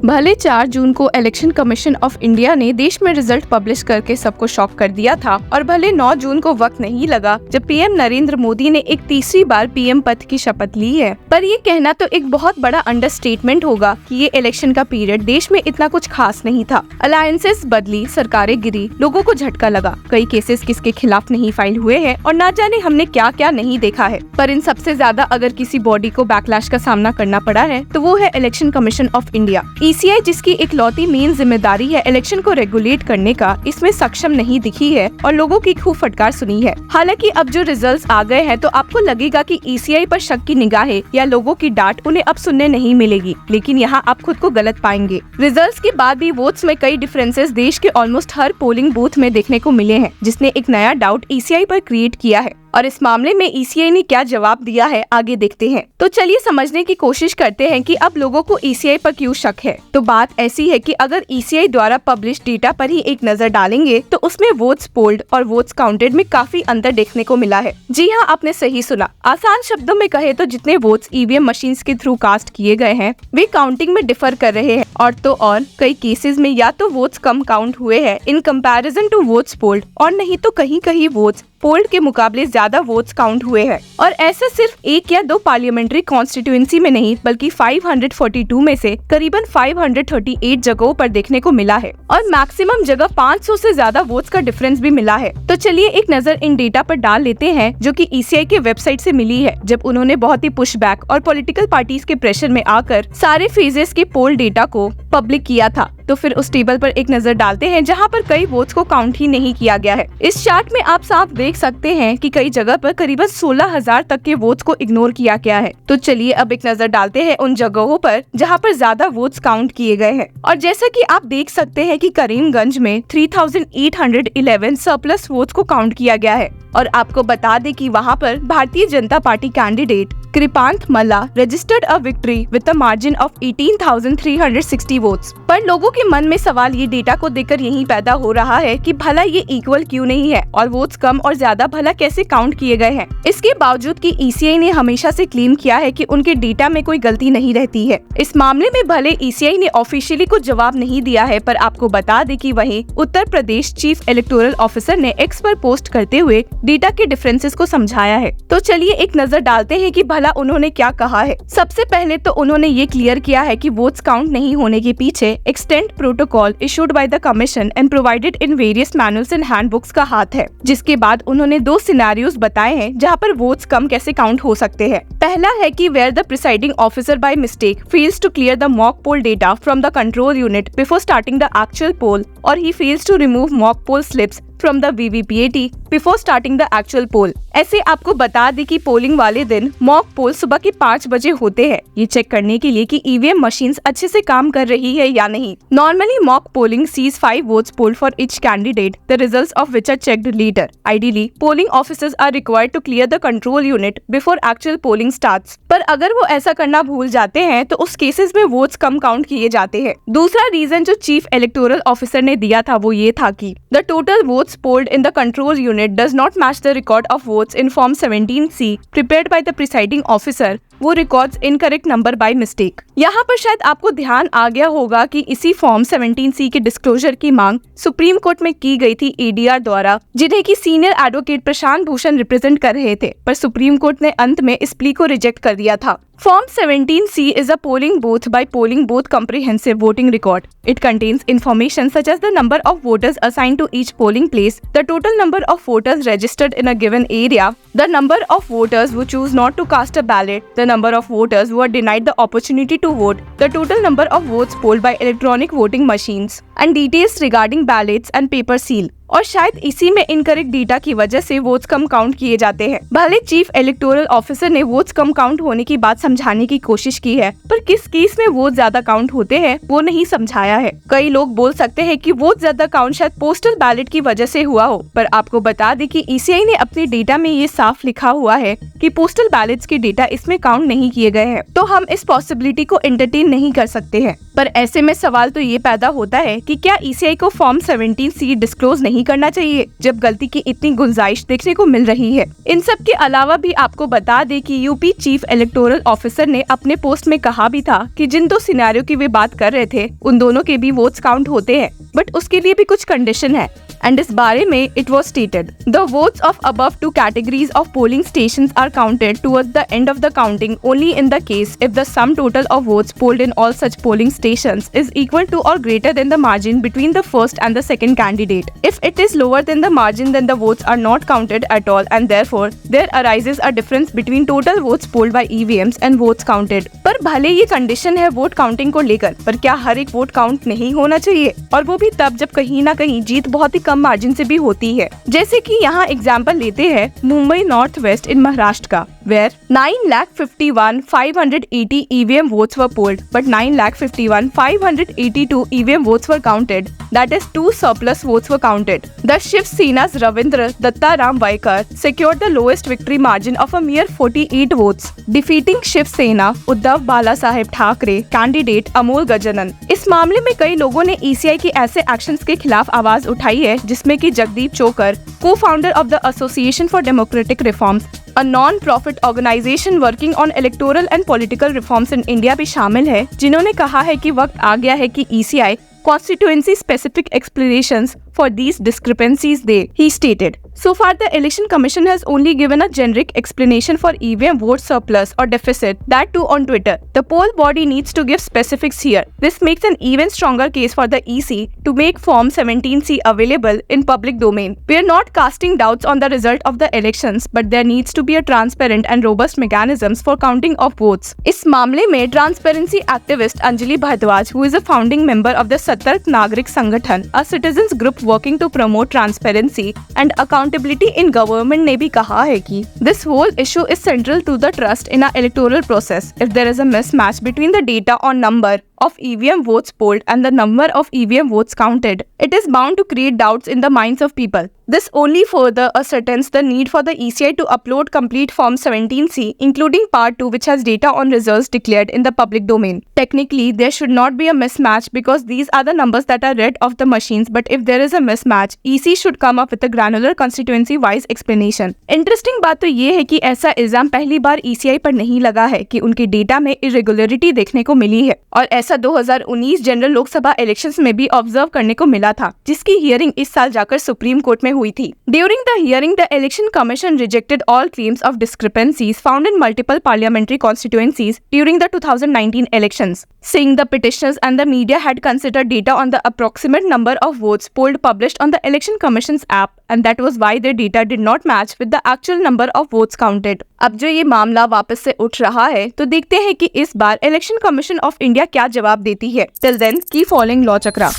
भले 4 जून को election commission of India ने देश में रिजल्ट पब्लिश करके सबको शॉक कर दिया था और भले 9 जून को वक्त नहीं लगा जब पीएम नरेंद्र मोदी ने एक तीसरी बार पीएम पद की शपथ ली है, पर ये कहना तो एक बहुत बड़ा अंडरस्टेटमेंट होगा कि ये इलेक्शन का पीरियड देश में इतना कुछ खास नहीं था। अलायंसेस बदली, सरकारें गिरी, लोगों को झटका लगा, कई केसेस किसके खिलाफ नहीं फाइल हुए हैं और ना जाने हमने क्या क्या नहीं देखा है। पर इन सबसे ज्यादा अगर किसी बॉडी को बैकलैश का सामना करना पड़ा है तो वो है election commission of India. ECI जिसकी इकलौती मेन जिम्मेदारी है इलेक्शन को रेगुलेट करने का, इसमें सक्षम नहीं दिखी है और लोगों की खूब फटकार सुनी है। हालांकि अब जो रिजल्ट्स आ गए हैं तो आपको लगेगा कि ईसीआई पर शक की निगाहें या लोगों की डांट उन्हें अब सुनने नहीं मिलेगी, लेकिन यहाँ आप खुद को गलत पाएंगे। रिजल्ट्स के बाद भी वोट्स में कई डिफरेंसेस देश के ऑलमोस्ट हर पोलिंग बूथ में देखने को मिले हैं, जिसने एक नया डाउट ईसीआई पर क्रिएट किया है। और इस मामले में ईसीआई ने क्या जवाब दिया है आगे देखते हैं। तो चलिए समझने की कोशिश करते हैं कि अब लोगों को ईसीआई पर क्यों शक है। तो बात ऐसी है कि अगर ईसीआई द्वारा पब्लिश डेटा पर ही एक नजर डालेंगे तो उसमें वोट्स पोल्ड और वोट्स काउंटेड में काफी अंतर देखने को मिला है। जी हाँ, आपने सही सुना। आसान शब्दों में कहे तो जितने वोट्स ईवीएम मशीन के थ्रू कास्ट किए गए हैं वे काउंटिंग में डिफर कर रहे हैं, और कई केसेस में या तो वोट्स कम काउंट हुए हैं in comparison to votes polled, और नहीं तो कहीं कहीं वोट्स पोल्ड के मुकाबले ज्यादा वोट्स काउंट हुए हैं। और ऐसा सिर्फ 1 या 2 पार्लियामेंट्री कॉन्स्टिट्यूएंसी में नहीं बल्कि 542 में से करीबन 538 जगहों पर देखने को मिला है और मैक्सिमम जगह 500 से ज्यादा वोट्स का डिफरेंस भी मिला है। तो चलिए एक नजर इन डेटा पर डाल लेते हैं जो कि ईसीआई के वेबसाइट से मिली है, जब उन्होंने बहुत ही पुशबैक और पॉलिटिकल पार्टीज के प्रेशर में आकर सारे फेजेस के पोल डेटा को पब्लिक किया था। तो फिर उस टेबल पर एक नजर डालते हैं जहां पर कई वोट्स को काउंट ही नहीं किया गया है। इस चार्ट में आप साफ देख सकते हैं कि कई जगह पर करीबन 16,000 तक के वोट्स को इग्नोर किया गया है। तो चलिए अब एक नजर डालते हैं उन जगहों पर जहां पर ज्यादा वोट्स काउंट किए गए हैं। और जैसा कि आप देख सकते हैं कि करीमगंज में 3,811 सरप्लस वोट्स को काउंट किया गया है। और आपको बता दें कि वहां पर Bharatiya Janata party candidate Kripant Malla registered a victory with a margin of 18,360 votes. पर लोगों के मन में सवाल ये डेटा को देखकर यही पैदा हो रहा है कि भला ये इक्वल क्यों नहीं है और वोट्स कम और ज्यादा भला कैसे काउंट किए गए हैं। इसके बावजूद कि ईसीआई ने हमेशा से क्लेम किया है कि उनके डेटा में कोई गलती नहीं रहती है। इस मामले में भले ईसीआई ने ऑफिशियली कुछ जवाब नहीं दिया है, पर आपको बता दें कि वहीं Uttar Pradesh chief electoral officer ने एक्स पर पोस्ट करते हुए डेटा के डिफरेंसेस को समझाया है। तो चलिए एक नजर डालते हैं कि भला उन्होंने क्या कहा है। सबसे पहले तो उन्होंने ये क्लियर किया है कि वोट्स काउंट नहीं होने के पीछे extent protocol issued by the commission and provided in various manuals and handbooks का हाथ है। जिसके बाद उन्होंने 2 सिनेरियोस बताए हैं जहां पर वोट्स कम कैसे काउंट हो सकते हैं। पहला है कि where the presiding officer by mistake fails to clear the mock poll data from the control unit before starting the actual poll, or he fails to remove mock poll slips from the VVPAT before starting the actual poll. ऐसे आपको बता दें कि polling वाले दिन mock poll सुबह के 5 बजे होते हैं, ये चेक करने के लिए कि ईवीएम मशीन्स अच्छे से काम कर रही है या नहीं। Normally mock polling sees 5 votes polled for each candidate, the results of which are checked later. Ideally, polling officers are required to clear the control unit before actual polling starts. पर अगर वो ऐसा करना भूल जाते हैं तो उस केसेस में वोट्स कम काउंट किए जाते हैं। दूसरा रीजन जो चीफ इलेक्टोरल ऑफिसर ने दिया था वो ये था कि the total votes polled in the control unit does not match the record of votes in Form 17C prepared by the presiding officer. वो records incorrect number by mistake. यहाँ पर शायद आपको ध्यान आ गया होगा कि इसी फॉर्म 17C के डिस्क्लोजर की मांग सुप्रीम कोर्ट में की गई थी ADR द्वारा, जिन्हें की senior advocate Prashant Bhushan represent कर रहे थे। पर सुप्रीम कोर्ट ने अंत में इस प्ली को रिजेक्ट कर दिया था। Form 17C is a polling booth by polling booth comprehensive voting record. It contains information such as the number of voters assigned to each polling place, the total number of voters registered in a given area, the number of voters who choose not to cast a ballot, the number of voters who are denied the opportunity to vote, the total number of votes polled by electronic voting machines, and details regarding ballots and paper seal. और शायद इसी में incorrect data की वजह से votes कम count किए जाते हैं। भले चीफ इलेक्टोरल ऑफिसर ने वोट्स कम काउंट होने की बात समझाने की कोशिश की है, पर किस केस में वोट ज्यादा काउंट होते हैं वो नहीं समझाया है। कई लोग बोल सकते हैं कि वोट ज्यादा काउंट शायद पोस्टल बैलेट की वजह से हुआ हो, पर आपको बता दें कि ईसीआई ने अपने डेटा में ये साफ लिखा हुआ है कि पोस्टल बैलेट्स के डेटा इसमें काउंट नहीं किए गए हैं। तो हम इस पॉसिबिलिटी को एंटरटेन नहीं कर सकते हैं। पर ऐसे में सवाल तो ये पैदा होता है कि क्या ईसीआई को फॉर्म 17C डिस्क्लोज नहीं नहीं करना चाहिए जब गलती की इतनी गुंजाइश देखने को मिल रही है। इन सब के अलावा भी आपको बता दें कि यूपी चीफ इलेक्टोरल ऑफिसर ने अपने पोस्ट में कहा भी था कि जिन दो सिनेरियो की वे बात कर रहे थे उन दोनों के भी वोट्स काउंट होते हैं, बट उसके लिए भी कुछ कंडीशन है। एंड इस बारे में it was stated the votes of above two categories of polling stations are counted towards the end of the counting only in the case if the sum total of votes polled in all such polling stations is equal to or greater than the margin between the first and the second candidate. If it is lower than the margin then the votes are not counted at all and therefore there arises a difference between total votes polled by EVMs and votes counted. पर भले ये condition है vote counting को लेकर, पर क्या हर एक vote count नहीं होना चाहिए? और वो भी तब जब कहीं ना कहीं जीत बहुत ही कम मार्जिन से भी होती है। जैसे कि यहाँ एग्जाम्पल लेते हैं मुंबई नॉर्थ वेस्ट इन महाराष्ट्र का, where 9,51,580 EVM votes were polled, but 9,51,582 EVM votes were counted. That is, 2 surplus votes were counted. The Shiv Sena's Ravindra Dattaram Vaikar secured the lowest victory margin of a mere 48 votes, defeating Shiv Sena Uddhav Balasaheb Thackeray candidate Amol Gajanan. इस मामले में कई लोगों ने ECI के ऐसे actions के खिलाफ आवाज उठाई है, जिसमें कि जगदीप चोकर, co-founder of the Association for Democratic Reforms, a non-profit organization working on electoral and political reforms in India भी शामिल है, जिन्होंने कहा है कि वक्त आ गया है कि ECI constituency specific explanations for these discrepancies he stated. So far, the Election Commission has only given a generic explanation for EVM vote surplus or deficit, that too on Twitter. The poll body needs to give specifics here. This makes an even stronger case for the EC to make Form 17C available in public domain. We are not casting doubts on the result of the elections, but there needs to be a transparent and robust mechanisms for counting of votes. इस मामले में transparency activist Anjali Bhardwaj, who is a founding member of the सतर्क नागरिक संगठन, a citizens group working to promote transparency and accountability in government, ने भी कहा है कि this whole issue is central to the trust in our electoral process. If there is a mismatch between the data on number of EVM votes polled and the number of EVM votes counted, it is bound to create doubts in the minds of people. This only further ascertains the need for the ECI to upload complete Form 17C, including Part 2, which has data on results declared in the public domain. Technically, there should not be a mismatch because these are the numbers that are read off the machines, but if there is a mismatch, EC should come up with a granular constituency-wise explanation. Interesting बात तो ये है कि ऐसा इल्जाम पहली बार ECI पर नहीं लगा है कि उनके डेटा में irregularity देखने को मिली है, और ऐसा 2019 जनरल लोकसभा इलेक्शंस में भी ऑब्जर्व करने को मिला था, जिसकी हियरिंग इस साल जाकर सुप्रीम कोर्ट में हुई थी। During the hearing, the Election Commission rejected all claims of discrepancies found in multiple parliamentary constituencies during the 2019 elections, saying the petitioners and the media had considered data on the approximate number of votes polled published on the Election Commission's app, and that was why their data did not match with the actual number of votes counted. अब जो ये मामला वापस से उठ रहा है, तो देखते हैं कि इस बार इलेक्शन कमीशन ऑफ इंडिया क्या जवाब देती है। Till then, keep following law चक्रा।